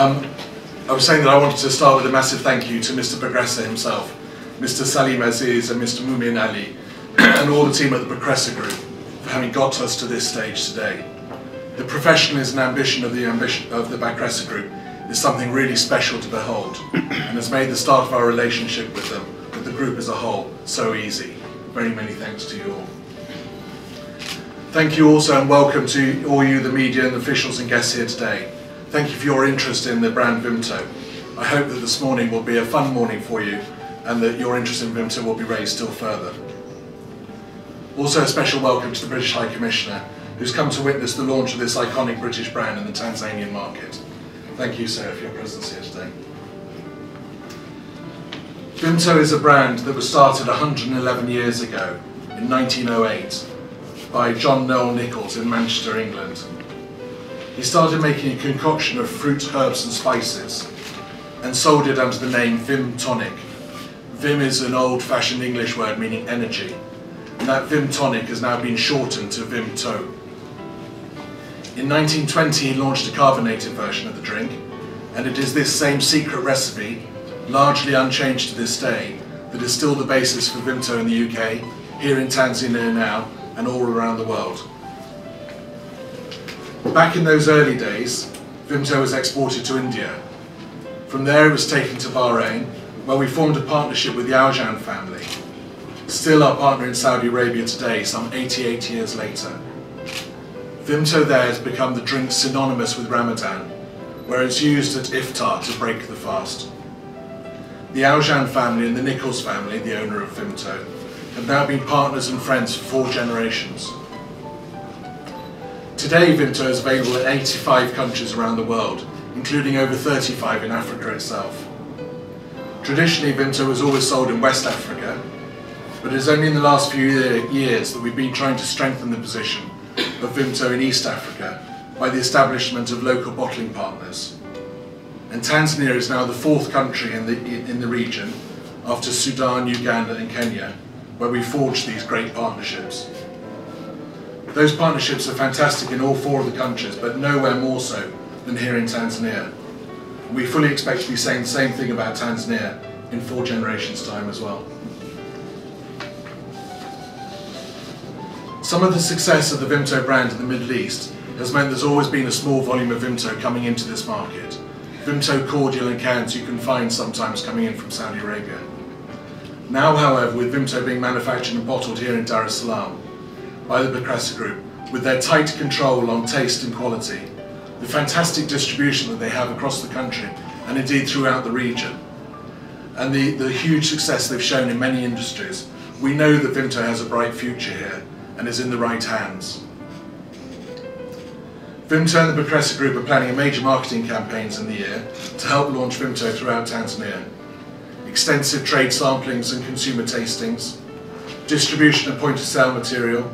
I was saying that I wanted to start with a massive thank you to Mr. Bakhresa himself, Mr. Salim Aziz and Mr. Mumin Ali, and all the team at the Bakhresa Group for having got us to this stage today. The professionalism and ambition of the Bakhresa Group is something really special to behold, and has made the start of our relationship with them, with the group as a whole, so easy. Very many thanks to you all. Thank you also and welcome to all you, the media and officials and guests here today. Thank you for your interest in the brand VIMTO. I hope that this morning will be a fun morning for you and that your interest in VIMTO will be raised still further. Also a special welcome to the British High Commissioner, who's come to witness the launch of this iconic British brand in the Tanzanian market. Thank you, sir, for your presence here today. VIMTO is a brand that was started 111 years ago, in 1908, by John Noel Nichols in Manchester, England. He started making a concoction of fruit, herbs and spices, and sold it under the name Vim Tonic. Vim is an old-fashioned English word meaning energy, and that Vim Tonic has now been shortened to VIMTO. In 1920 he launched a carbonated version of the drink, and it is this same secret recipe, largely unchanged to this day, that is still the basis for VIMTO in the UK, here in Tanzania now, and all around the world. Back in those early days, VIMTO was exported to India. From there it was taken to Bahrain, where we formed a partnership with the Azam family, still our partner in Saudi Arabia today, some 88 years later. VIMTO there has become the drink synonymous with Ramadan, where it's used at iftar to break the fast. The Azam family and the Nichols family, the owner of VIMTO, have now been partners and friends for 4 generations. Today VIMTO is available in 85 countries around the world, including over 35 in Africa itself. Traditionally VIMTO was always sold in West Africa, but it is only in the last few years that we've been trying to strengthen the position of VIMTO in East Africa by the establishment of local bottling partners. And Tanzania is now the 4th country in the region, after Sudan, Uganda and Kenya, where we forged these great partnerships. Those partnerships are fantastic in all 4 of the countries, but nowhere more so than here in Tanzania. We fully expect to be saying the same thing about Tanzania in 4 generations' time as well. Some of the success of the VIMTO brand in the Middle East has meant there's always been a small volume of VIMTO coming into this market. VIMTO cordial in cans you can find sometimes coming in from Saudi Arabia. Now, however, with VIMTO being manufactured and bottled here in Dar es Salaam by the Bakhresa Group, with their tight control on taste and quality, the fantastic distribution that they have across the country and indeed throughout the region, and the huge success they've shown in many industries, we know that VIMTO has a bright future here and is in the right hands. VIMTO and the Bakhresa Group are planning a major marketing campaigns in the year to help launch VIMTO throughout Tanzania. Extensive trade samplings and consumer tastings, distribution of point-of-sale material,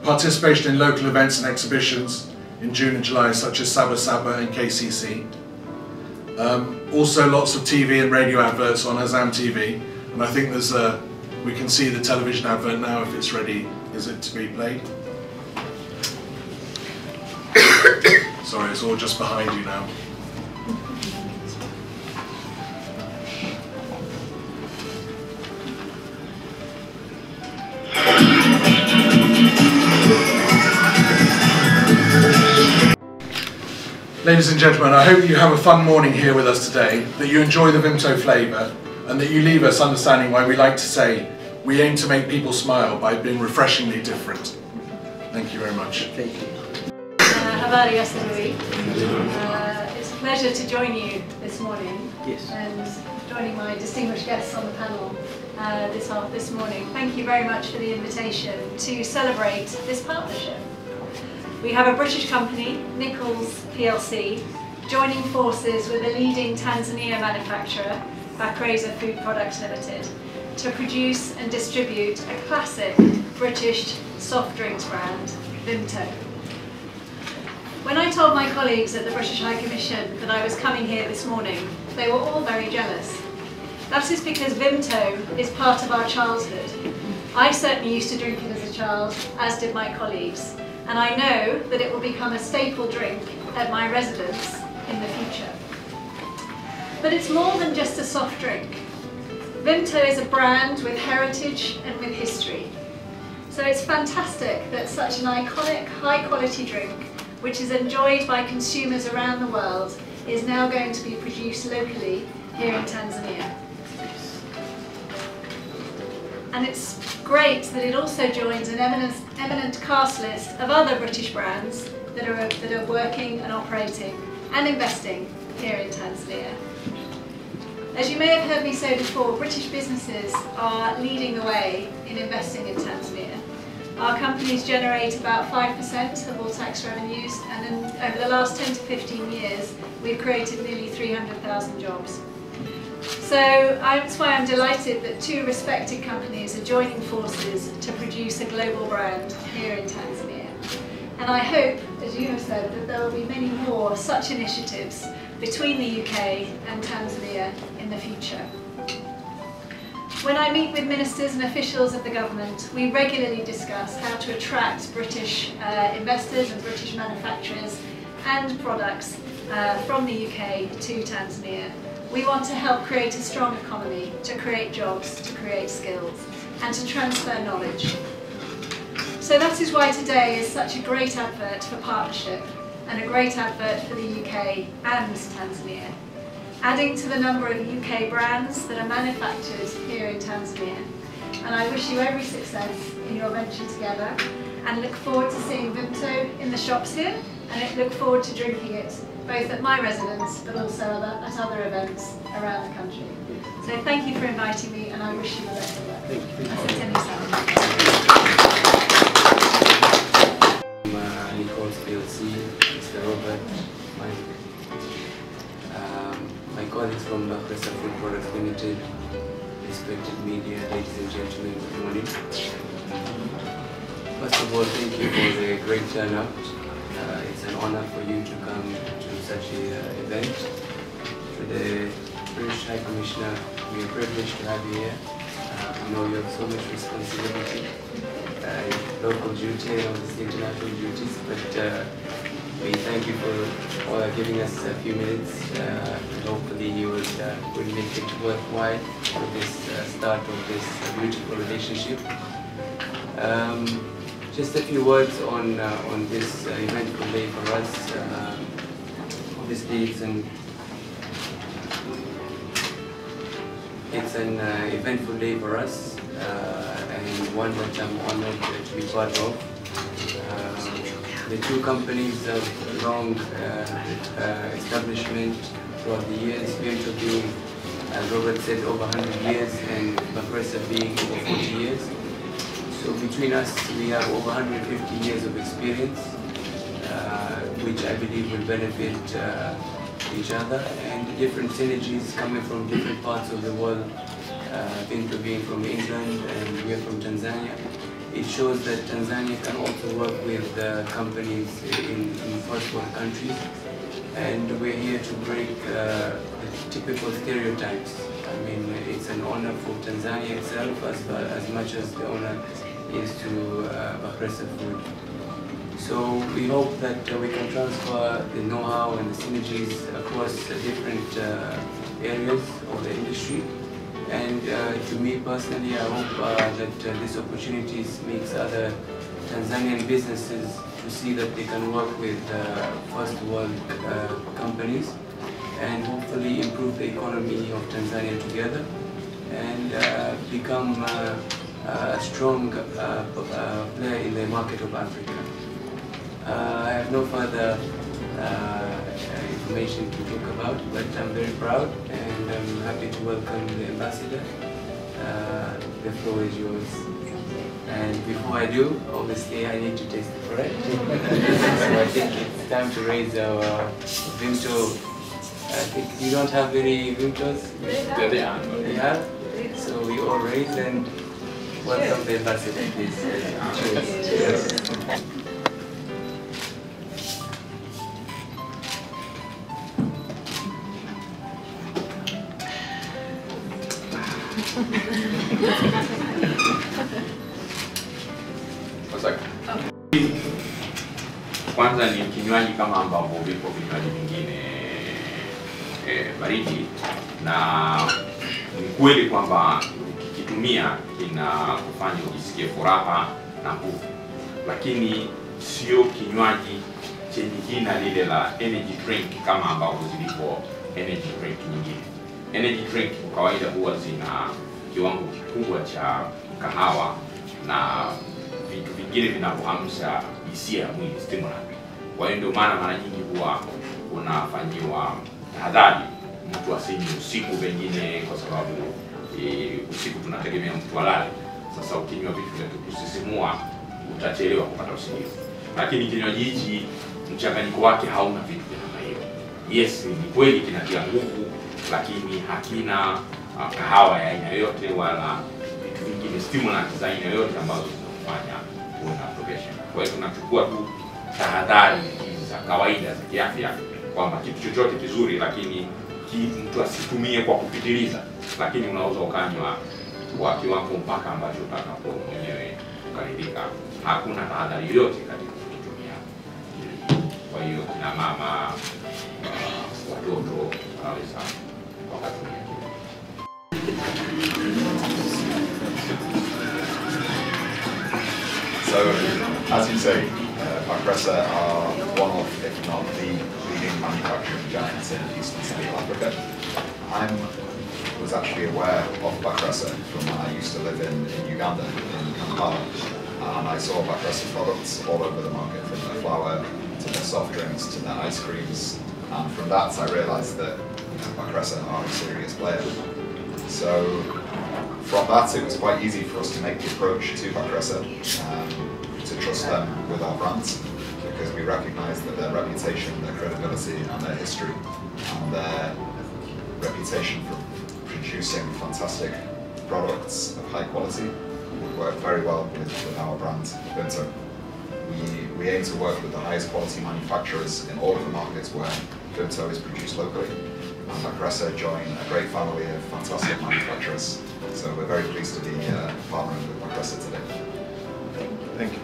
participation in local events and exhibitions in June and July such as Saba Saba and KCC. Also lots of TV and radio adverts on Azam TV, and I think there's we can see the television advert now if it's ready. Is it to be played? Sorry, it's all just behind you now. Ladies and gentlemen, I hope you have a fun morning here with us today, that you enjoy the VIMTO flavour, and that you leave us understanding why we like to say we aim to make people smile by being refreshingly different. Thank you very much. Thank you. Habari asubuhi. It's a pleasure to join you this morning. Yes. And joining my distinguished guests on the panel this morning. Thank you very much for the invitation to celebrate this partnership. We have a British company, Nichols plc, joining forces with a leading Tanzania manufacturer, Bakhresa Food Products Limited, to produce and distribute a classic British soft drinks brand, VIMTO. When I told my colleagues at the British High Commission that I was coming here this morning, they were all very jealous. That is because VIMTO is part of our childhood. I certainly used to drink it as a child, as did my colleagues, and I know that it will become a staple drink at my residence in the future. But it's more than just a soft drink. VIMTO is a brand with heritage and with history. So it's fantastic that such an iconic, high-quality drink, which is enjoyed by consumers around the world, is now going to be produced locally here in Tanzania. And it's great that it also joins an eminent cast list of other British brands that are working and operating and investing here in Tanzania. As you may have heard me say before, British businesses are leading the way in investing in Tanzania. Our companies generate about 5% of all tax revenues, and over the last 10 to 15 years, we've created nearly 300,000 jobs. So that's why I'm delighted that two respected companies are joining forces to produce a global brand here in Tanzania. And I hope, as you have said, that there will be many more such initiatives between the UK and Tanzania in the future. When I meet with ministers and officials of the government, we regularly discuss how to attract British investors and British manufacturers and products from the UK to Tanzania. We want to help create a strong economy, to create jobs, to create skills, and to transfer knowledge. So that is why today is such a great advert for partnership and a great advert for the UK and Tanzania, adding to the number of UK brands that are manufactured here in Tanzania. And I wish you every success in your venture together, and look forward to seeing VIMTO in the shops here, and I look forward to drinking it both at my residence but also at other events around the country. So thank you for inviting me, and I wish you the best of luck. Mr. Robert, my colleagues from Bakhresa Food Products Limited, respected media, ladies and gentlemen, good morning. First of all, thank you for the great turnout. It's an honor for you to come to such an event. To the British High Commissioner, we are privileged to have you here. We know you have so much responsibility, local duty and obviously international duties, but we thank you for giving us a few minutes. Hopefully you will make it worthwhile for this start of this beautiful relationship. Just a few words on this eventful day for us. Obviously it's an eventful day for us, and one that I'm honored to be part of. The two companies have long establishment throughout the years, VIMTO being, as Robert said, over 100 years, and Bakhresa being over 40 years. So between us, we have over 150 years of experience, which I believe will benefit each other, and different synergies coming from different parts of the world. VIMTO being from England and we are from Tanzania. It shows that Tanzania can also work with companies in first world countries, and we're here to break the typical stereotypes. I mean, it's an honor for Tanzania itself as much as the honor is to Bakhresa Food. So we hope that we can transfer the know-how and the synergies across different areas of the industry. And to me personally, I hope that this opportunity makes other Tanzanian businesses to see that they can work with first world companies and hopefully improve the economy of Tanzania together and become a strong player in the market of Africa. I have no further information to talk about, but I'm very proud and I'm happy to welcome the ambassador. The floor is yours. And before I do, obviously I need to taste the bread. So I think it's time to raise our VIMTO. I think you don't have any VIMTOs? You have? So we all raise and welcome the ambassador, please. Cheers. Kwanza ni kinywaji kama ambavyo vipo vinywaji vingine baridi, na ni kweli kwamba ukikitumia kinakufanya ujisikie furaha na nguvu, lakini sio kinywaji chenye jina lile la energy drink kama ambavyo zilipo energy drink nyingine. Energy drink kwa kawaida huwa zina kiwango kikubwa cha kahawa na vitu vingine vinavyoamsha hisia ya mwili, stimulant. Kwa hiyo ndio maana mara nyingi huwa unafanyiwa tahadhari mtu asinywe usiku pengine, kwa sababu usiku tunategemea mtu alale. Sasa ukinywa vitu vya kusisimua utachelewa kupata usingizi. Lakini kinywaji hichi mchanganyiko wake hauna vitu vya namna hiyo. Yes, ni kweli kinatia nguvu, lakini hakina kahawa ya aina yoyote wala vitu vingine stimulant za aina yoyote ambazo zinafanya uwe na progression. Kwa hiyo tunachukua tu tahadhari za kawaida za kiafya kwamba kitu chochote kizuri, lakini mtu asitumie kwa kupitiliza, lakini unaweza ukanywa kwa kiwango mpaka ambacho utakapo mwenyewe ukaridhika. Hakuna tahadhari yoyote katika kutumia. Kwa hiyo kina mama, watoto wanaweza wakatumia. So, as you say, Bakhresa are one of, if not the leading manufacturing giants in East and Central Africa. I was actually aware of Bakhresa from when I used to live in Uganda, in Kampala, and I saw Bakhresa products all over the market, from their flour to their soft drinks to their ice creams, and from that I realised that Bakhresa are a serious player. So from that it was quite easy for us to make the approach to Bakhresa, to trust them with our brands, because we recognise that their reputation, their credibility and their history and their reputation for producing fantastic products of high quality would work very well with our brand, VIMTO. We aim to work with the highest quality manufacturers in all of the markets where VIMTO is produced locally, and Bakhresa join a great family of fantastic manufacturers. So we're very pleased to be partnering with Bakhresa today. Thank you.